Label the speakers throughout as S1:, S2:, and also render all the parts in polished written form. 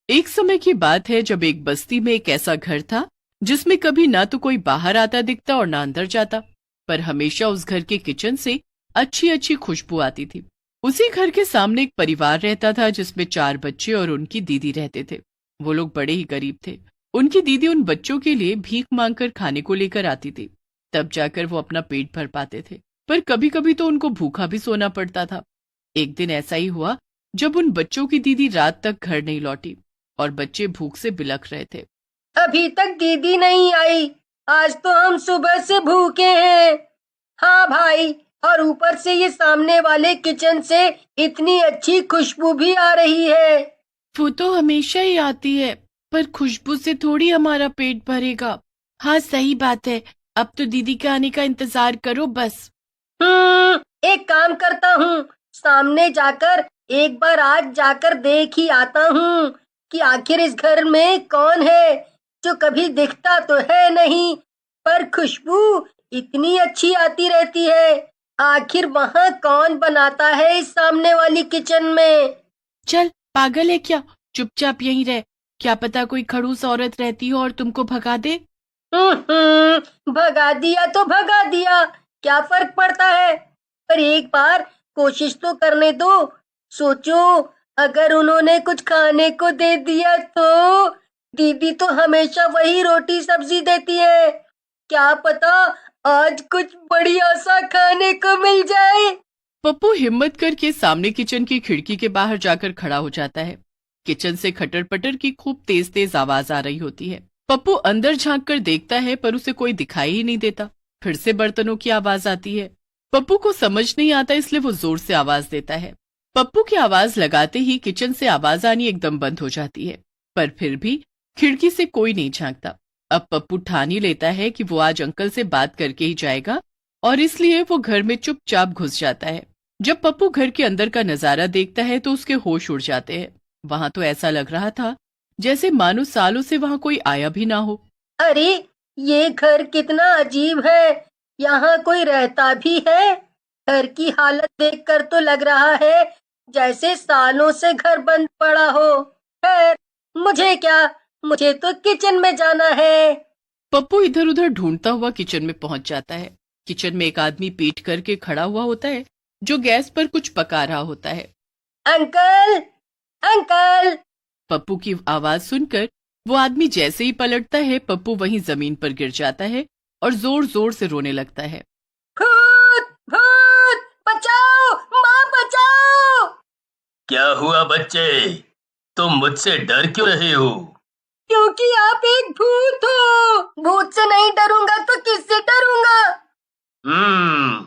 S1: एक समय की बात है जब एक बस्ती में एक ऐसा घर था जिसमें कभी ना तो कोई बाहर आता दिखता और ना अंदर जाता, पर हमेशा उस घर के किचन से अच्छी अच्छी खुशबू आती थी। उसी घर के सामने एक परिवार रहता था जिसमें 4 बच्चे और उनकी दीदी रहते थे। वो लोग बड़े ही गरीब थे। उनकी दीदी उन बच्चों के लिए भीख मांगकर खाने को लेकर आती थी, तब जाकर वो अपना पेट भर पाते थे, पर कभी कभी तो उनको भूखा भी सोना पड़ता था। एक दिन ऐसा ही हुआ जब उन बच्चों की दीदी रात तक घर नहीं लौटी और बच्चे भूख से बिलख रहे थे।
S2: अभी तक दीदी नहीं आई। आज तो हम सुबह से भूखे हैं। हाँ भाई, और ऊपर से ये सामने वाले किचन से इतनी अच्छी खुशबू भी आ रही है।
S1: वो तो हमेशा ही आती है, पर खुशबू से थोड़ी हमारा पेट भरेगा। हाँ सही बात है, अब तो दीदी के आने का इंतजार करो बस।
S2: एक काम करता हूँ, सामने जाकर एक बार आज जाकर देख ही आता हूँ कि आखिर इस घर में कौन है जो कभी दिखता तो है नहीं, पर खुशबू इतनी अच्छी आती रहती है। आखिर वहाँ कौन बनाता है इस सामने वाली किचन में?
S1: चल पागल है क्या, चुपचाप यहीं रह। क्या पता कोई खड़ूस औरत रहती हो और तुमको भगा दे।
S2: भगा दिया तो भगा दिया, क्या फर्क पड़ता है। पर एक बार कोशिश तो करने दो। सोचो, अगर उन्होंने कुछ खाने को दे दिया तो दीदी तो हमेशा वही रोटी सब्जी देती है। क्या पता आज कुछ बढ़िया सा खाने को मिल जाए।
S1: पप्पू हिम्मत करके सामने किचन की खिड़की के बाहर जाकर खड़ा हो जाता है। किचन से खटर पटर की खूब तेज तेज आवाज आ रही होती है। पप्पू अंदर झांक कर देखता है पर उसे कोई दिखाई ही नहीं देता। फिर से बर्तनों की आवाज आती है। पप्पू को समझ नहीं आता, इसलिए वो जोर से आवाज देता है। पप्पू की आवाज लगाते ही किचन से आवाज आनी एकदम बंद हो जाती है, पर फिर भी खिड़की से कोई नहीं झांकता। अब पप्पू ठान ही लेता है कि वो आज अंकल से बात करके ही जाएगा, और इसलिए वो घर में चुपचाप घुस जाता है। जब पप्पू घर के अंदर का नजारा देखता है तो उसके होश उड़ जाते हैं। वहां तो ऐसा लग रहा था जैसे मानो सालों से वहां कोई आया भी ना हो।
S2: अरे, ये घर कितना अजीब है। यहाँ कोई रहता भी है? घर की हालत देखकर तो लग रहा है जैसे सालों से घर बंद पड़ा हो। खैर, मुझे क्या, मुझे तो किचन में जाना है।
S1: पप्पू इधर उधर ढूंढता हुआ किचन में पहुंच जाता है। किचन में एक आदमी पीठ करके खड़ा हुआ होता है जो गैस पर कुछ पका रहा होता है।
S2: Uncle, uncle.
S1: पप्पू की आवाज सुनकर वो आदमी जैसे ही पलटता है, पप्पू वहीं जमीन पर गिर जाता है और जोर जोर से रोने लगता है।
S2: भूत, भूत, बचाओ, माँ बचाओ।
S3: क्या हुआ बच्चे? तुम मुझसे डर क्यों रहे हो?
S2: क्योंकि आप एक भूत हो। भूत से नहीं डरूंगा तो किससे डरूंगा?
S3: हम्म,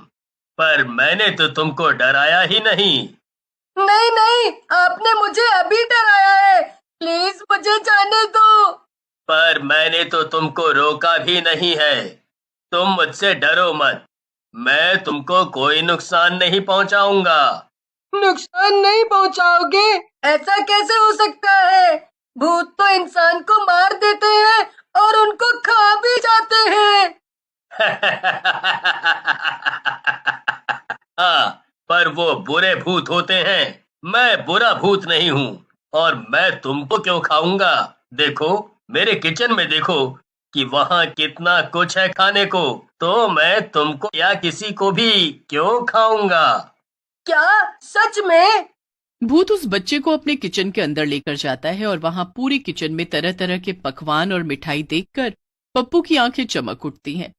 S3: पर मैंने तो तुमको डराया ही नहीं।
S2: नहीं नहीं, आपने मुझे अभी डराया है। प्लीज मुझे जाने दो।
S3: पर मैंने तो तुमको रोका भी नहीं है। तुम मुझसे डरो मत। मैं तुमको कोई नुकसान नहीं पहुंचाऊंगा।
S2: नुकसान नहीं पहुंचाओगे? ऐसा कैसे हो सकता है? भूत तो इंसान को मार देते हैं और उनको खा भी जाते हैं।
S3: हाँ, पर वो बुरे भूत होते हैं। मैं बुरा भूत नहीं हूँ, और मैं तुमको क्यों खाऊंगा? देखो, मेरे किचन में देखो कि वहाँ कितना कुछ है खाने को। तो मैं तुमको या किसी को भी क्यों खाऊंगा?
S2: क्या? सच में?
S1: भूत उस बच्चे को अपने किचन के अंदर लेकर जाता है और वहां पूरी किचन में तरह तरह के पकवान और मिठाई देखकर पप्पू की आंखें चमक उठती हैं।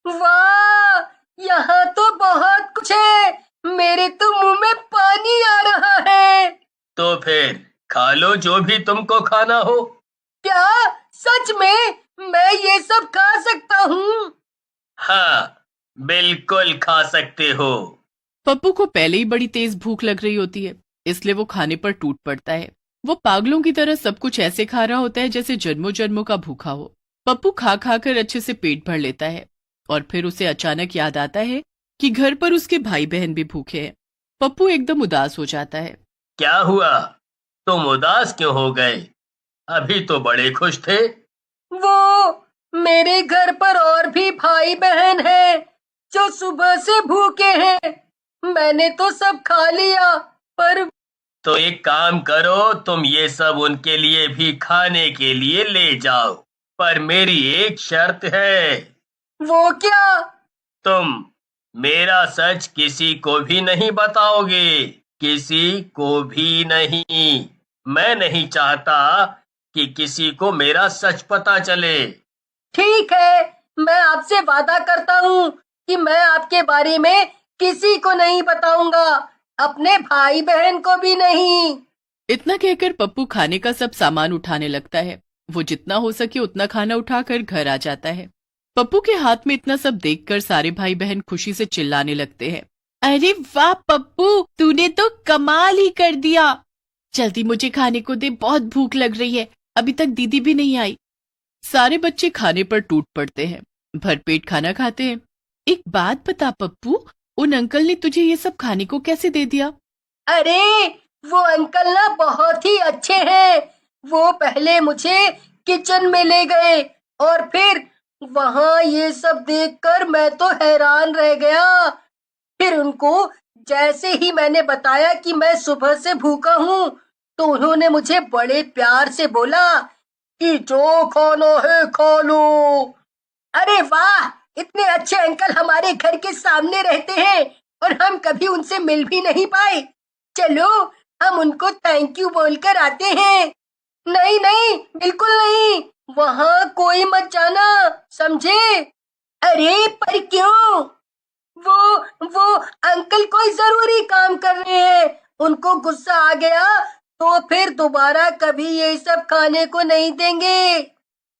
S2: वाह, यहाँ तो बहुत कुछ है। मेरे तो मुंह में पानी आ रहा है।
S3: तो फिर खा लो जो भी तुमको खाना हो।
S2: क्या? सच में? मैं ये सब खा सकता हूँ?
S3: हाँ, बिल्कुल खा सकते हो।
S1: पप्पू को पहले ही बड़ी तेज भूख लग रही होती है, इसलिए वो खाने पर टूट पड़ता है। वो पागलों की तरह सब कुछ ऐसे खा रहा होता है जैसे जन्मों जन्मों का भूखा हो। पप्पू खा खा कर अच्छे से पेट भर लेता है और फिर उसे अचानक याद आता है कि घर पर उसके भाई बहन भी भूखे हैं। पप्पू एकदम उदास हो जाता है।
S3: क्या हुआ? तुम उदास क्यों हो गए? अभी तो बड़े खुश थे।
S2: वो मेरे घर पर और भी भाई बहन हैं जो सुबह से भूखे हैं। मैंने तो सब खा लिया, पर
S3: तो एक काम करो, तुम ये सब उनके लिए भी खाने के लिए ले जाओ, पर मेरी एक शर्त है।
S2: वो क्या?
S3: तुम मेरा सच किसी को भी नहीं बताओगे, किसी को भी नहीं। मैं नहीं चाहता कि किसी को मेरा सच पता चले।
S2: ठीक है, मैं आपसे वादा करता हूँ कि मैं आपके बारे में किसी को नहीं बताऊंगा, अपने भाई बहन को भी नहीं।
S1: इतना कहकर पप्पू खाने का सब सामान उठाने लगता है। वो जितना हो सके उतना खाना उठाकर घर आ जाता है। पप्पू के हाथ में इतना सब देखकर सारे भाई बहन खुशी से चिल्लाने लगते हैं। अरे वाह पप्पू, तूने तो कमाल ही कर दिया। जल्दी मुझे खाने को दे, बहुत भूख लग रही है, अभी तक दीदी भी नहीं आई। सारे बच्चे खाने पर टूट पड़ते हैं, भरपेट खाना खाते हैं। एक बात बता पप्पू, उन अंकल ने तुझे ये सब खाने को कैसे दे दिया?
S2: अरे वो अंकल ना बहुत ही अच्छे हैं। वो पहले मुझे किचन में ले गए और फिर वहां ये सब देखकर मैं तो हैरान रह गया। फिर उनको जैसे ही मैंने बताया कि मैं सुबह से भूखा हूँ, तो उन्होंने मुझे बड़े प्यार से बोला कि जो खाना है खा लो। अरे वाह, इतने अच्छे अंकल हमारे घर के सामने रहते हैं और हम कभी उनसे मिल भी नहीं पाए। चलो हम उनको थैंक यू बोलकर आते हैं। नहीं नहीं, बिल्कुल नहीं, वहां कोई मत जाना, समझे? अरे पर क्यों? वो अंकल कोई जरूरी काम कर रहे हैं, उनको गुस्सा आ गया तो फिर दोबारा कभी ये सब खाने को नहीं देंगे।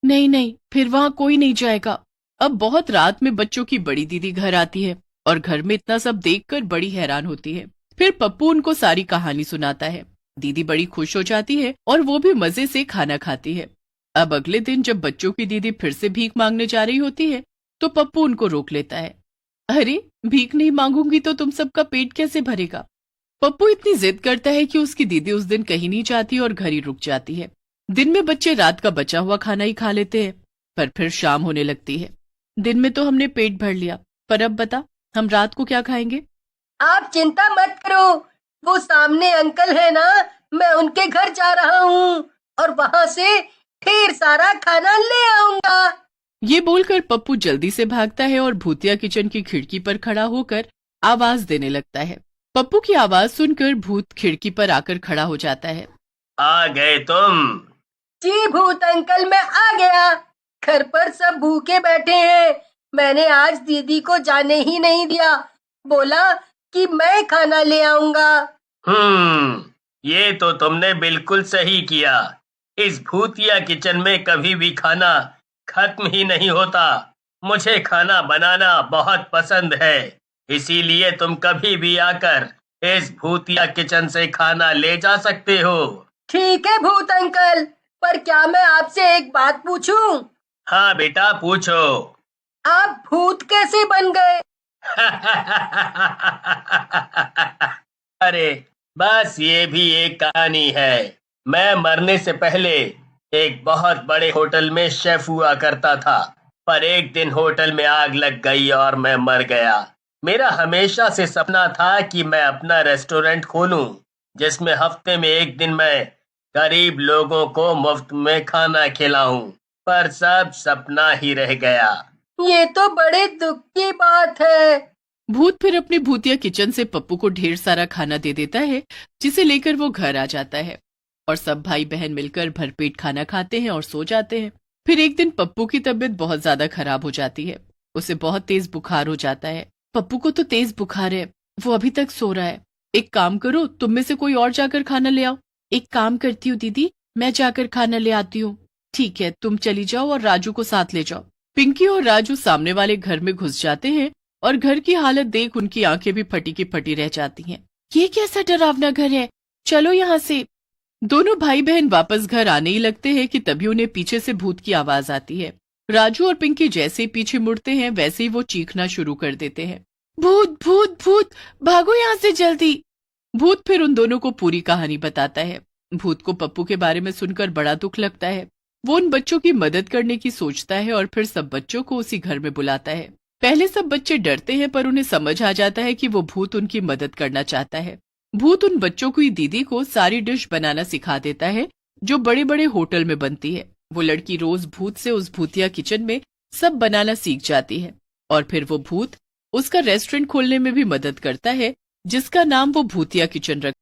S1: नहीं नहीं, फिर वहां कोई नहीं जाएगा। अब बहुत रात में बच्चों की बड़ी दीदी घर आती है और घर में इतना सब देखकर बड़ी हैरान होती है। फिर पप्पू उनको सारी कहानी सुनाता है। दीदी बड़ी खुश हो जाती है और वो भी मजे से खाना खाती है। अब अगले दिन जब बच्चों की दीदी फिर से भीख मांगने जा रही होती है, तो पप्पू उनको रोक लेता है। अरे भीख नहीं मांगूंगी तो तुम सबका पेट कैसे भरेगा? पप्पू इतनी जिद करता है कि उसकी दीदी उस दिन कहीं नहीं जाती और घर ही रुक जाती है। दिन में बच्चे रात का बचा हुआ खाना ही खा लेते हैं, पर फिर शाम होने लगती है। दिन में तो हमने पेट भर लिया, पर अब बता हम रात को क्या खाएंगे?
S2: आप चिंता मत करो, वो सामने अंकल है ना, मैं उनके घर जा रहा हूँ और वहां से ढेर सारा खाना ले आऊंगा।
S1: ये बोलकर पप्पू जल्दी से भागता है और भूतिया किचन की खिड़की पर खड़ा होकर आवाज देने लगता है। पप्पू की आवाज सुनकर भूत खिड़की पर आकर खड़ा हो जाता है।
S3: आ गए तुम?
S2: जी भूत अंकल, मैं आ गया। घर पर सब भूखे बैठे हैं, मैंने आज दीदी को जाने ही नहीं दिया, बोला कि मैं खाना ले आऊंगा।
S3: ये तो तुमने बिल्कुल सही किया। इस भूतिया किचन में कभी भी खाना खत्म ही नहीं होता। मुझे खाना बनाना बहुत पसंद है, इसीलिए तुम कभी भी आकर इस भूतिया किचन से खाना ले जा सकते हो।
S2: ठीक है भूत अंकल, पर क्या मैं आपसे एक बात पूछूं?
S3: हाँ बेटा, पूछो।
S2: आप भूत कैसे बन गए?
S3: अरे बस ये भी एक कहानी है। मैं मरने से पहले एक बहुत बड़े होटल में शेफ हुआ करता था, पर एक दिन होटल में आग लग गई और मैं मर गया। मेरा हमेशा से सपना था कि मैं अपना रेस्टोरेंट खोलूं, जिसमें हफ्ते में एक दिन मैं गरीब लोगों को मुफ्त में खाना खिलाऊं, पर सब सपना ही रह गया।
S2: ये तो बड़े दुख की बात है।
S1: भूत फिर अपने भूतिया किचन से पप्पू को ढेर सारा खाना दे देता है, जिसे लेकर वो घर आ जाता है और सब भाई बहन मिलकर भरपेट खाना खाते हैं और सो जाते हैं। फिर एक दिन पप्पू की तबीयत बहुत ज्यादा खराब हो जाती है। उसे बहुत तेज बुखार हो जाता है। पप्पू को तो तेज बुखार है, वो अभी तक सो रहा है। एक काम करो, तुम में से कोई और जाकर खाना ले आओ। एक काम करती हूँ दीदी, मैं जाकर खाना ले आती हूँ। ठीक है, तुम चली जाओ और राजू को साथ ले जाओ। पिंकी और राजू सामने वाले घर में घुस जाते हैं और घर की हालत देख उनकी आंखें भी फटी की फटी रह जाती हैं। ये कैसा डरावना घर है, चलो यहाँ से। दोनों भाई बहन वापस घर आने ही लगते हैं कि तभी उन्हें पीछे से भूत की आवाज आती है। राजू और पिंकी जैसे ही पीछे मुड़ते हैं वैसे ही वो चीखना शुरू कर देते हैं। भूत भूत भूत, भागो यहाँ से जल्दी। भूत फिर उन दोनों को पूरी कहानी बताता है। भूत को पप्पू के बारे में सुनकर बड़ा दुख लगता है। वो उन बच्चों की मदद करने की सोचता है और फिर सब बच्चों को उसी घर में बुलाता है। पहले सब बच्चे डरते हैं, पर उन्हें समझ आ जाता है कि वो भूत उनकी मदद करना चाहता है। भूत उन बच्चों की दीदी को सारी डिश बनाना सिखा देता है जो बड़े बड़े होटल में बनती है। वो लड़की रोज भूत से उस भूतिया किचन में सब बनाना सीख जाती है और फिर वो भूत उसका रेस्टोरेंट खोलने में भी मदद करता है जिसका नाम वो भूतिया किचन रख।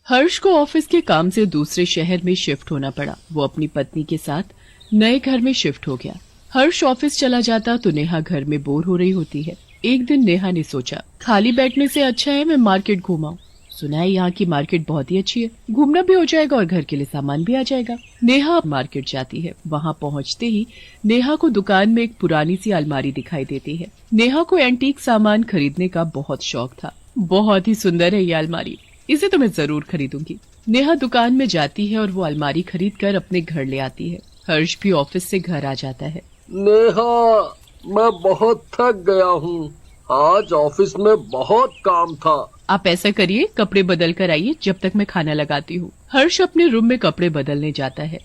S1: हर्ष को ऑफिस के काम से दूसरे शहर में शिफ्ट होना पड़ा। वो अपनी पत्नी के साथ नए घर में शिफ्ट हो गया। हर्ष ऑफिस चला जाता तो नेहा घर में बोर हो रही होती है। एक दिन नेहा ने सोचा खाली बैठने से अच्छा है मैं मार्केट घूमाऊं। सुना है यहाँ की मार्केट बहुत ही अच्छी है, घूमना भी हो जाएगा और घर के लिए सामान भी आ जाएगा। नेहा मार्केट जाती है। वहाँ पहुँचते ही नेहा को दुकान में एक पुरानी सी अलमारी दिखाई देती है। नेहा को एंटीक सामान खरीदने का बहुत शौक था। बहुत ही सुंदर है ये अलमारी, इसे तो मैं जरूर खरीदूंगी। नेहा दुकान में जाती है और वो अलमारी खरीद कर अपने घर ले आती है। हर्ष भी ऑफिस से घर आ जाता है।
S4: नेहा, मैं बहुत थक गया हूँ। आज ऑफिस में बहुत काम था।
S1: आप ऐसा करिए कपड़े बदल कर आइए जब तक मैं खाना लगाती हूँ। हर्ष अपने रूम में कपड़े बदलने जाता है।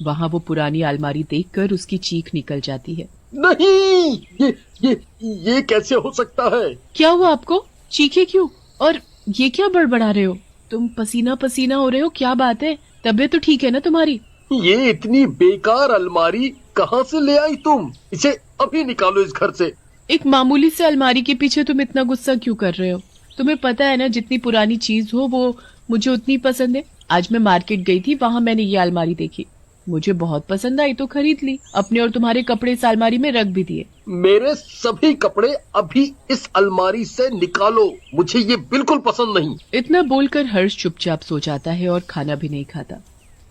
S1: वहाँ वो पुरानी अलमारी देखकर उसकी चीख निकल जाती है।
S4: नहीं, ये कैसे हो सकता है?
S1: क्या हुआ आपको? चीखे क्यों? और ये क्या बड़बड़ा रहे हो? तुम पसीना पसीना हो रहे हो, क्या बात है? तबीयत तो ठीक है ना तुम्हारी?
S4: ये इतनी बेकार अलमारी कहाँ से ले आई तुम? इसे अभी निकालो इस घर से।
S1: एक मामूली से अलमारी के पीछे तुम इतना गुस्सा क्यों कर रहे हो? तुम्हें पता है ना जितनी पुरानी चीज हो वो मुझे उतनी पसंद है। आज मैं मार्केट गई थी, वहाँ मैंने ये अलमारी देखी, मुझे बहुत पसंद आई तो खरीद ली। अपने और तुम्हारे कपड़े इस अलमारी में रख भी दिए।
S4: मेरे सभी कपड़े अभी इस अलमारी से निकालो, मुझे ये बिल्कुल पसंद नहीं।
S1: इतना बोलकर हर्ष चुपचाप सो जाता है और खाना भी नहीं खाता।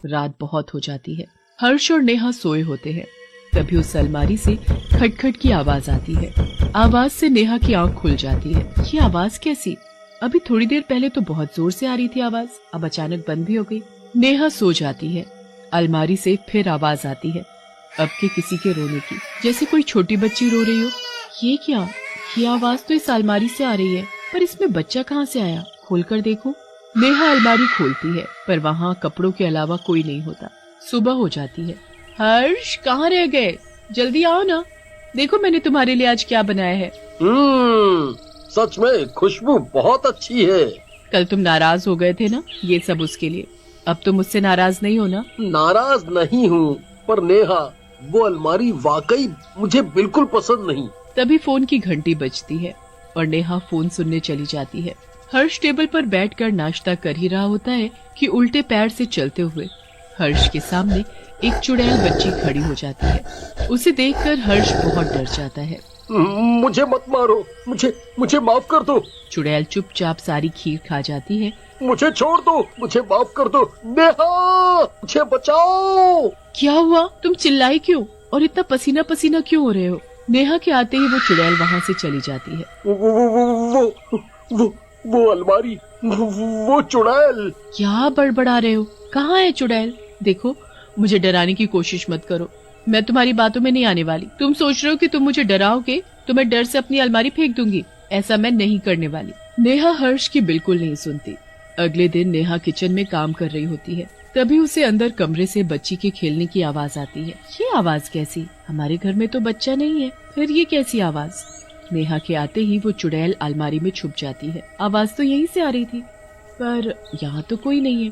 S1: रात बहुत हो जाती है। हर्ष और नेहा सोए होते हैं। तभी उस अलमारी से खटखट की आवाज आती है। आवाज से नेहा की आंख खुल जाती है। ये आवाज कैसी? अभी थोड़ी देर पहले तो बहुत जोर से आ रही थी आवाज, अब अचानक बंद भी हो गई। नेहा सो जाती है। अलमारी से फिर आवाज आती है, अब के किसी के रोने की, जैसे कोई छोटी बच्ची रो रही हो। ये क्या? ये आवाज तो इस अलमारी से आ रही है, पर इसमें बच्चा कहाँ से आया? खोलकर देखूं। नेहा अलमारी खोलती है पर वहाँ कपड़ों के अलावा कोई नहीं होता। सुबह हो जाती है। हर्ष, कहाँ रह गए? जल्दी आओ ना, देखो मैंने तुम्हारे लिए आज क्या बनाया है।
S4: सच में खुशबू बहुत अच्छी है।
S1: कल तुम नाराज हो गए थे ना, ये सब उसके लिए। अब तुम मुझसे नाराज नहीं हो ना?
S4: नाराज नहीं हूँ, पर नेहा वो अलमारी वाकई मुझे बिल्कुल पसंद नहीं।
S1: तभी फोन की घंटी बजती है और नेहा फोन सुनने चली जाती है। हर्ष टेबल पर बैठकर नाश्ता कर ही रहा होता है कि उल्टे पैर से चलते हुए हर्ष के सामने एक चुड़ैल बच्ची खड़ी हो जाती है। उसे देखकर हर्ष बहुत डर जाता है।
S4: मुझे मत मारो, मुझे माफ कर दो।
S1: चुड़ैल चुपचाप सारी खीर खा जाती है।
S4: मुझे छोड़ दो, मुझे माफ कर दो। नेहा, मुझे बचाओ।
S1: क्या हुआ? तुम चिल्लाई क्यों और इतना पसीना पसीना क्यों हो रहे हो? नेहा के आते ही वो चुड़ैल वहाँ से चली जाती है।
S4: वो अलमारी, वो चुड़ैल।
S1: क्या बड़बड़ा रहे हो? कहाँ है चुड़ैल? देखो, मुझे डराने की कोशिश मत करो, मैं तुम्हारी बातों में नहीं आने वाली। तुम सोच रहे हो कि तुम मुझे डराओगे तो मैं डर से अपनी अलमारी फेंक दूंगी, ऐसा मैं नहीं करने वाली। नेहा हर्ष की बिल्कुल नहीं सुनती। अगले दिन नेहा किचन में काम कर रही होती है। तभी उसे अंदर कमरे से बच्ची के खेलने की आवाज आती है। ये आवाज कैसी? हमारे घर में तो बच्चा नहीं है, फिर ये कैसी आवाज? नेहा के आते ही वो चुड़ैल अलमारी में छुप जाती है। आवाज तो यहीं से आ रही थी, पर यहाँ तो कोई नहीं है।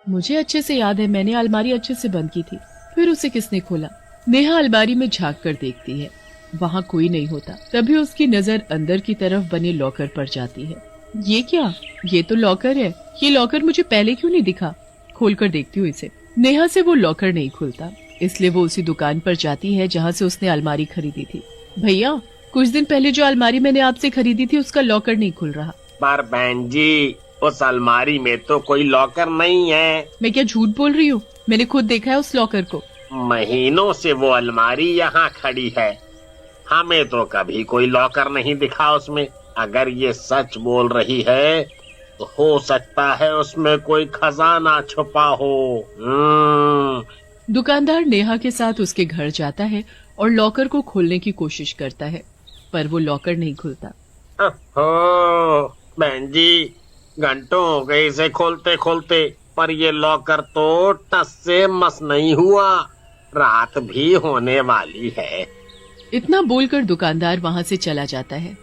S1: मुझे अच्छे से याद है मैंने अलमारी अच्छे से बंद की थी, फिर उसे किसने खोला? नेहा अलमारी में झांक कर देखती है, वहाँ कोई नहीं होता। तभी उसकी नजर अंदर की तरफ बने लॉकर पर जाती है। ये क्या? ये तो लॉकर है। ये लॉकर मुझे पहले क्यों नहीं दिखा? खोलकर देखती हूँ इसे। नेहा से वो लॉकर नहीं खुलता, इसलिए वो उसी दुकान पर जाती है जहाँ से उसने अलमारी खरीदी थी। भैया, कुछ दिन पहले जो अलमारी मैंने आपसे खरीदी थी उसका लॉकर नहीं खुल रहा।
S5: पर बहन जी, उस अलमारी में तो कोई लॉकर नहीं है।
S1: मैं क्या झूठ बोल रही हूँ? मैंने खुद देखा है उस लॉकर को।
S5: महीनों से वो अलमारी यहाँ खड़ी है, हमें तो कभी कोई लॉकर नहीं दिखा उसमें। अगर ये सच बोल रही है तो हो सकता है उसमें कोई खजाना छुपा हो।
S1: दुकानदार नेहा के साथ उसके घर जाता है और लॉकर को खोलने की कोशिश करता है, पर वो लॉकर नहीं खुलता।
S5: बहन जी, घंटों हो गए इसे खोलते खोलते, पर ये लॉकर तो टस से मस नहीं हुआ। रात भी होने वाली है।
S1: इतना बोलकर दुकानदार वहां से चला जाता है।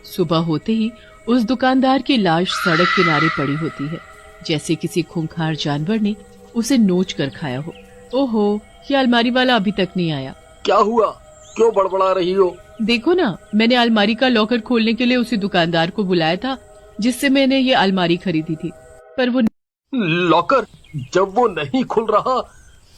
S1: सुबह होते ही उस दुकानदार की लाश सड़क किनारे पड़ी होती है, जैसे किसी खूंखार जानवर ने उसे नोच कर खाया हो। ओहो, ये अलमारी वाला अभी तक नहीं आया।
S4: क्या हुआ, क्यों बड़बड़ा रही हो?
S1: देखो ना, मैंने अलमारी का लॉकर खोलने के लिए उसी दुकानदार को बुलाया था जिससे मैंने ये अलमारी खरीदी थी, पर वो
S4: लॉकर जब वो नहीं खुल रहा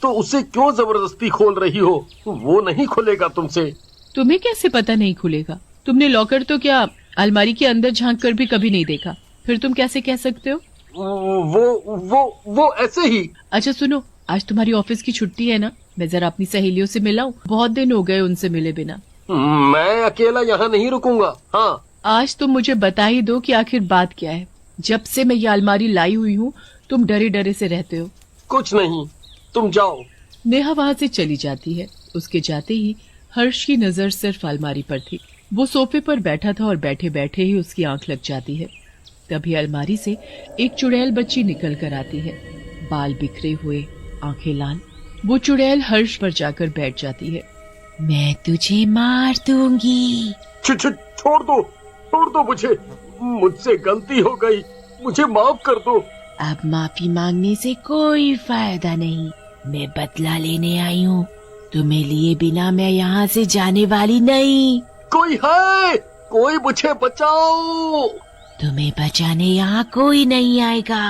S4: तो उसे क्यों जबरदस्ती खोल रही हो? वो नहीं खुलेगा तुमसे।
S1: तुम्हें कैसे पता नहीं खुलेगा? तुमने लॉकर तो क्या अलमारी के अंदर झांक कर भी कभी नहीं देखा, फिर तुम कैसे कह सकते हो?
S4: वो ऐसे ही।
S1: अच्छा सुनो, आज तुम्हारी ऑफिस की छुट्टी है ना? मैं जरा अपनी सहेलियों से मिलाऊं, बहुत दिन हो गए उनसे मिले बिना।
S4: मैं अकेला यहाँ नहीं रुकूंगा। हाँ,
S1: आज तुम मुझे बता ही दो कि आखिर बात क्या है। जब से मैं ये अलमारी लाई हुई हूँ तुम डरे डरे से रहते हो।
S4: कुछ नहीं, तुम जाओ।
S1: नेहा वहाँ से चली जाती है। उसके जाते ही हर्ष की नजर सिर्फ अलमारी पर थी। वो सोफे पर बैठा था और बैठे बैठे ही उसकी आंख लग जाती है। तभी अलमारी से एक चुड़ैल बच्ची निकल कर आती है, बाल बिखरे हुए, आंखें लाल। वो चुड़ैल हर्ष पर जाकर बैठ जाती है। मैं तुझे मार दूंगी।
S4: छोड़ दो मुझे, मुझसे गलती हो गई, मुझे माफ कर दो।
S1: अब माफी मांगने से कोई फायदा नहीं, मैं बदला लेने आई हूँ। तुम्हें लिए बिना मैं यहाँ से जाने वाली नहीं।
S4: कोई है, कोई मुझे बचाओ।
S1: तुम्हें बचाने यहाँ कोई नहीं आएगा।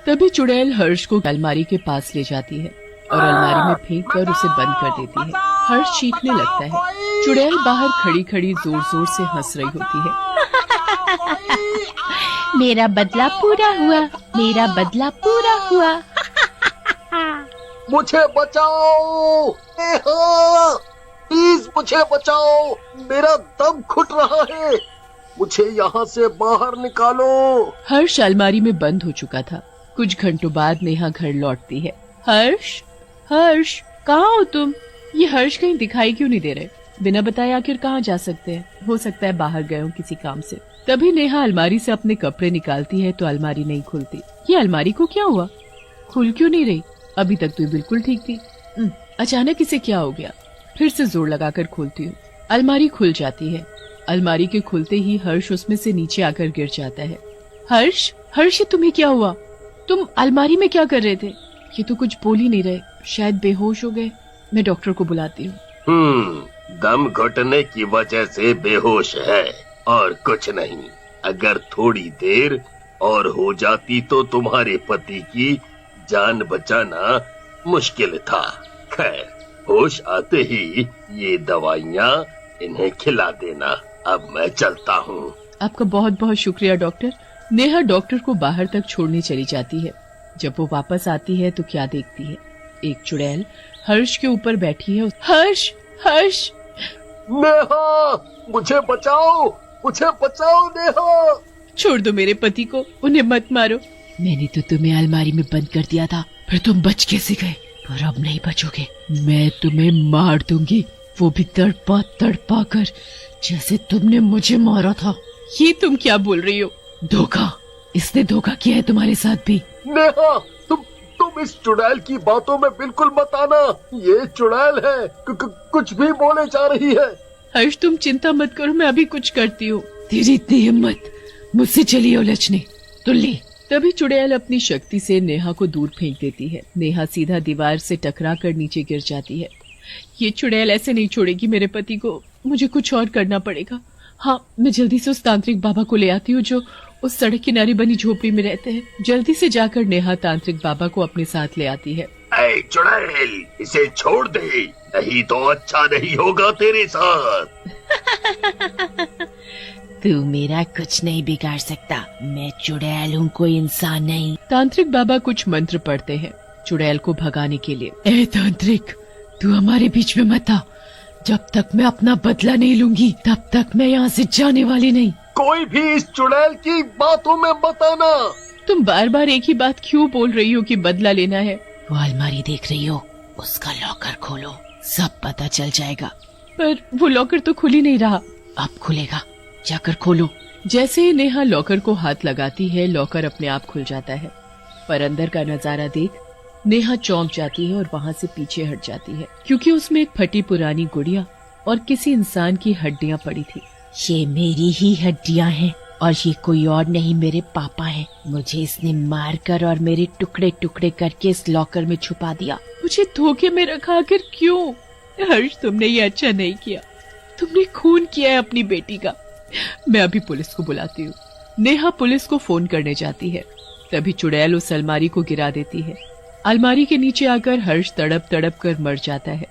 S1: तभी चुड़ैल हर्ष को अलमारी के पास ले जाती है और अलमारी में फेंक कर उसे बंद कर देती है। हर्ष चीखने लगता है। चुड़ैल बाहर खड़ी खड़ी जोर जोर से हंस रही होती है। मेरा बदला पूरा हुआ, मेरा बदला पूरा हुआ।
S4: मुझे बचाओ, प्लीज मुझे बचाओ, मेरा दम घुट रहा है, मुझे यहाँ से बाहर निकालो।
S1: हर्ष अलमारी में बंद हो चुका था। कुछ घंटों बाद नेहा घर लौटती है। हर्ष, हर्ष, कहाँ हो तुम? ये हर्ष कहीं दिखाई क्यों नहीं दे रहे? बिना बताए आखिर कहाँ जा सकते हैं? हो सकता है बाहर गए हो किसी काम से। तभी नेहा अलमारी से अपने कपड़े निकालती है तो अलमारी नहीं खुलती। ये अलमारी को क्या हुआ? खुल क्यों नहीं रही? अभी तक तो बिल्कुल ठीक थी। अचानक इसे क्या हो गया? फिर से जोर लगाकर खोलती हूँ। अलमारी खुल जाती है। अलमारी के खुलते ही हर्ष उसमें से नीचे आकर गिर जाता है। हर्ष, हर्ष, तुम्हें क्या हुआ? तुम अलमारी में क्या कर रहे थे? ये तो कुछ बोल ही नहीं रहे, शायद बेहोश हो गए। मैं डॉक्टर को बुलाती हूँ।
S5: दम घुटने की वजह से बेहोश है और कुछ नहीं। अगर थोड़ी देर और हो जाती तो तुम्हारे पति की जान बचाना मुश्किल था। खैर, होश आते ही ये दवाइयाँ इन्हें खिला देना। अब मैं चलता हूँ।
S1: आपका बहुत बहुत शुक्रिया डॉक्टर। नेहा डॉक्टर को बाहर तक छोड़ने चली जाती है। जब वो वापस आती है तो क्या देखती है? एक चुड़ैल हर्ष के ऊपर बैठी है। हर्ष, हर्ष!
S4: नेहा, मुझे बचाओ, मुझे बचाओ नेहा।
S1: छोड़ दो मेरे पति को, उन्हें मत मारो। मैंने तो तुम्हें अलमारी में बंद कर दिया था, फिर तुम बच कैसे गए? पर अब नहीं बचोगे, मैं तुम्हें मार दूंगी, वो भी तड़पा तड़पा कर, जैसे तुमने मुझे मारा था। ये तुम क्या बोल रही हो? धोखा, इसने धोखा किया है तुम्हारे साथ भी।
S4: नेहा, तुम इस चुड़ैल की बातों में बिल्कुल मत आना। ये चुड़ैल है, कुछ भी बोले जा रही है।
S1: हर्ष, तुम चिंता मत करो, मैं अभी कुछ करती हूँ। तेरी इतनी हिम्मत, मुझसे चली उलझने तो ले। तभी चुड़ैल अपनी शक्ति से नेहा को दूर फेंक देती है। नेहा सीधा दीवार से टकरा कर नीचे गिर जाती है। ये चुड़ैल ऐसे नहीं छोड़ेगी मेरे पति को, मुझे कुछ और करना पड़ेगा। हाँ, मैं जल्दी से उस तांत्रिक बाबा को ले आती हूँ जो उस सड़क किनारे बनी झोपड़ी में रहते हैं। जल्दी से जाकर नेहा तांत्रिक बाबा को अपने साथ ले आती है।
S5: ऐ चुड़ैल, इसे छोड़ दे, नहीं तो अच्छा नहीं होगा तेरे साथ।
S1: तू मेरा कुछ नहीं बिगाड़ सकता, मैं चुड़ैल हूँ, कोई इंसान नहीं। तांत्रिक बाबा कुछ मंत्र पढ़ते हैं चुड़ैल को भगाने के लिए। ए तांत्रिक, तू हमारे बीच में मत आ। जब तक मैं अपना बदला नहीं लूंगी तब तक मैं यहाँ से जाने वाली नहीं।
S4: कोई भी इस चुड़ैल की बातों में मत आना।
S1: तुम बार बार एक ही बात क्यों बोल रही हो कि बदला लेना है? वो अलमारी देख रही हो, उसका लॉकर खोलो, सब पता चल जाएगा। पर वो लॉकर तो खुल ही नहीं रहा। अब खुलेगा, जाकर खोलो। जैसे ही नेहा लॉकर को हाथ लगाती है, लॉकर अपने आप खुल जाता है। पर अंदर का नजारा देख नेहा चौंक जाती है और वहाँ से पीछे हट जाती है, क्योंकि उसमें एक फटी पुरानी गुड़िया और किसी इंसान की हड्डियां पड़ी थी।
S6: ये मेरी ही हड्डियां हैं और ये कोई और नहीं मेरे पापा हैं। मुझे इसने मारकर और मेरे टुकड़े टुकड़े करके इस लॉकर में छुपा दिया।
S1: मुझे धोखे में रखा, आखिर क्यों? हर्ष, तुमने ये अच्छा नहीं किया। तुमने खून किया है अपनी बेटी का। मैं अभी पुलिस को बुलाती हूँ। नेहा पुलिस को फोन करने जाती है। तभी चुड़ैल उस अलमारी को गिरा देती है। अलमारी के नीचे आकर हर्ष तड़प तड़प कर मर जाता है।